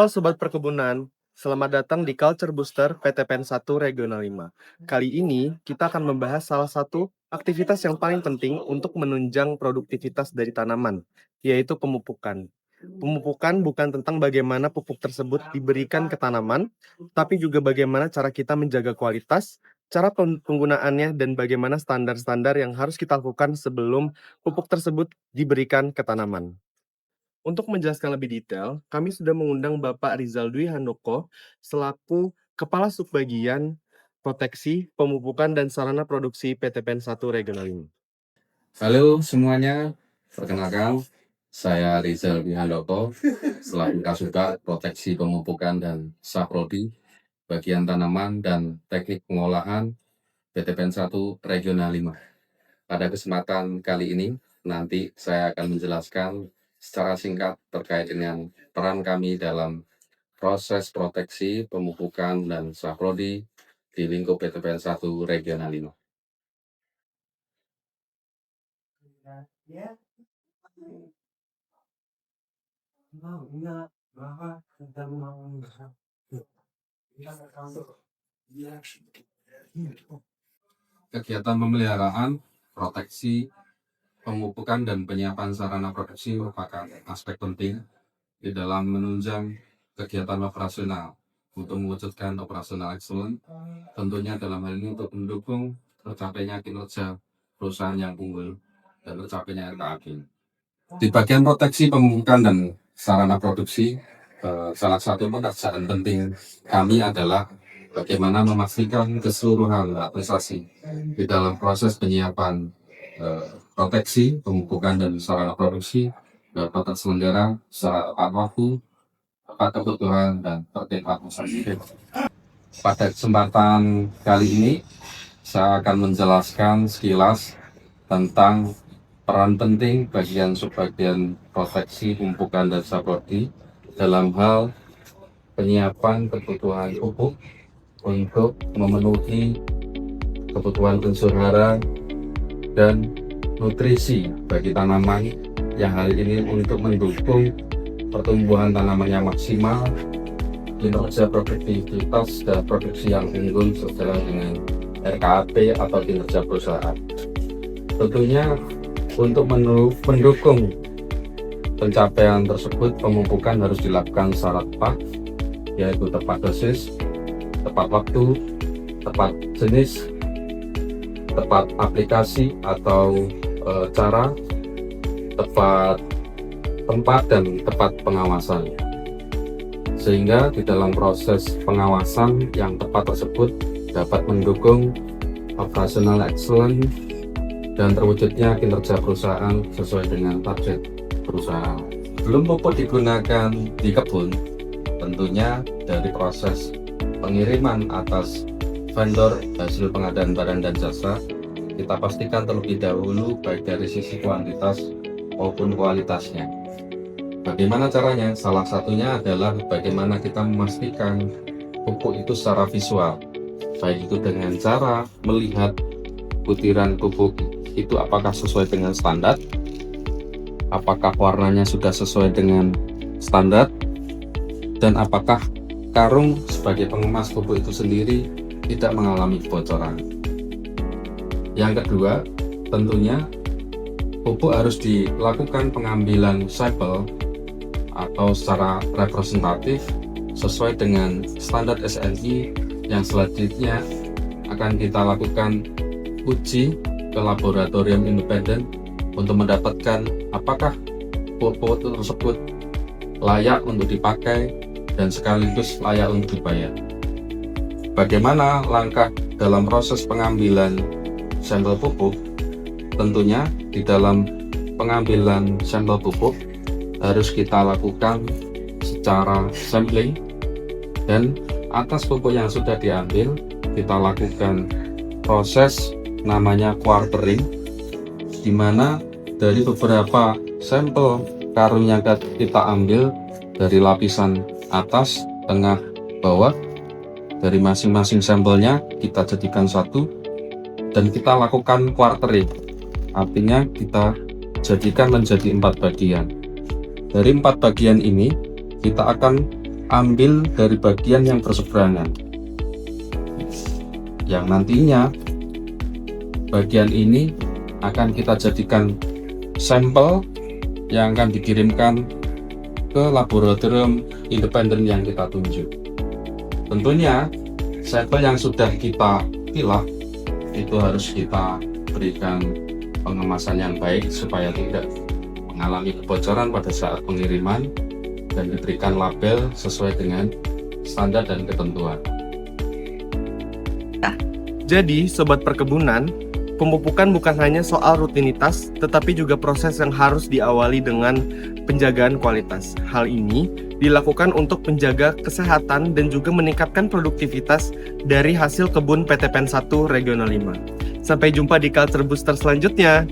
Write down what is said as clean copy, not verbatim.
Halo Sobat Perkebunan, selamat datang di Culture Booster PTPN 1 Regional 5. Kali ini kita akan membahas salah satu aktivitas yang paling penting untuk menunjang produktivitas dari tanaman, yaitu pemupukan. Pemupukan bukan tentang bagaimana pupuk tersebut diberikan ke tanaman, tapi juga bagaimana cara kita menjaga kualitas, cara penggunaannya, dan bagaimana standar-standar yang harus kita lakukan sebelum pupuk tersebut diberikan ke tanaman. Untuk menjelaskan lebih detail, kami sudah mengundang Bapak Rizal Dwi Handoko selaku Kepala Subbagian Proteksi, Pemupukan, dan Sarana Produksi PTPN 1 Regional ini. Halo semuanya, perkenalkan saya Rizal Dwi Handoko selaku Kasubag Proteksi Pemupukan dan Saprodi Bagian Tanaman dan Teknik Pengolahan PTPN 1 Regional 5. Pada kesempatan kali ini nanti saya akan menjelaskan secara singkat terkait dengan peran kami dalam proses proteksi, pemupukan, dan saprodi di lingkup PTPN 1 Regional 5. Kegiatan pemeliharaan, proteksi, pemupukan, dan penyiapan sarana produksi merupakan aspek penting di dalam menunjang kegiatan operasional untuk mewujudkan operasional excellence, tentunya dalam hal ini untuk mendukung tercapainya kinerja perusahaan yang unggul dan tercapainya RKAB. Di bagian proteksi, pemupukan, dan sarana produksi, salah satu pekerjaan penting kami adalah bagaimana memastikan keseluruhan administrasi di dalam proses penyiapan proteksi, pemupukan, dan sarana produksi dapat terselenggara secara tepat waktu, tepat kebutuhan, dan tertib administratif. Pada kesempatan kali ini, saya akan menjelaskan sekilas tentang peran penting bagian subbagian proteksi, pemupukan, dan saprodi dalam hal penyiapan kebutuhan pupuk untuk memenuhi kebutuhan unsur hara dan nutrisi bagi tanaman yang hal ini untuk mendukung pertumbuhan tanaman yang maksimal, kinerja produktivitas dan produksi yang unggul sejalan dengan RKAB atau kinerja perusahaan. Tentunya untuk mendukung pencapaian tersebut, pemupukan harus dilakukan secara tepat, yaitu tepat dosis, tepat waktu, tepat jenis, tepat aplikasi atau cara, tepat tempat, dan tepat pengawasan. Sehingga di dalam proses pengawasan yang tepat tersebut dapat mendukung operational excellence dan terwujudnya kinerja perusahaan sesuai dengan target perusahaan. Belum pupuk digunakan di kebun, tentunya dari proses pengiriman atas vendor hasil pengadaan barang dan jasa, kita pastikan terlebih dahulu baik dari sisi kuantitas maupun kualitasnya. Bagaimana caranya? Salah satunya adalah bagaimana kita memastikan pupuk itu secara visual, baik itu dengan cara melihat butiran pupuk itu apakah sesuai dengan standar, apakah warnanya sudah sesuai dengan standar, dan apakah karung sebagai pengemas pupuk itu sendiri tidak mengalami kebocoran. Yang kedua, tentunya pupuk harus dilakukan pengambilan sampel atau secara representatif sesuai dengan standar SNI yang selanjutnya akan kita lakukan uji ke laboratorium independen untuk mendapatkan apakah pupuk tersebut layak untuk dipakai dan sekaligus layak untuk dibayar. Bagaimana langkah dalam proses pengambilan sampel pupuk? Tentunya di dalam pengambilan sampel pupuk harus kita lakukan secara sampling, dan atas pupuk yang sudah diambil kita lakukan proses namanya quartering, di mana dari beberapa sampel karung yang kita ambil dari lapisan atas, tengah, bawah, dari masing-masing sampelnya kita jadikan satu dan kita lakukan quartering, artinya kita jadikan menjadi 4 bagian. Dari 4 bagian ini kita akan ambil dari bagian yang berseberangan, yang nantinya bagian ini akan kita jadikan sampel yang akan dikirimkan ke laboratorium independen yang kita tunjuk. Tentunya sampel yang sudah kita pilah itu harus kita berikan pengemasan yang baik supaya tidak mengalami kebocoran pada saat pengiriman, dan diberikan label sesuai dengan standar dan ketentuan. Jadi, sobat perkebunan, pemupukan bukan hanya soal rutinitas, tetapi juga proses yang harus diawali dengan penjagaan kualitas. Hal ini dilakukan untuk menjaga kesehatan dan juga meningkatkan produktivitas dari hasil kebun PT PEN 1 Regional 5. Sampai jumpa di Culture Booster selanjutnya.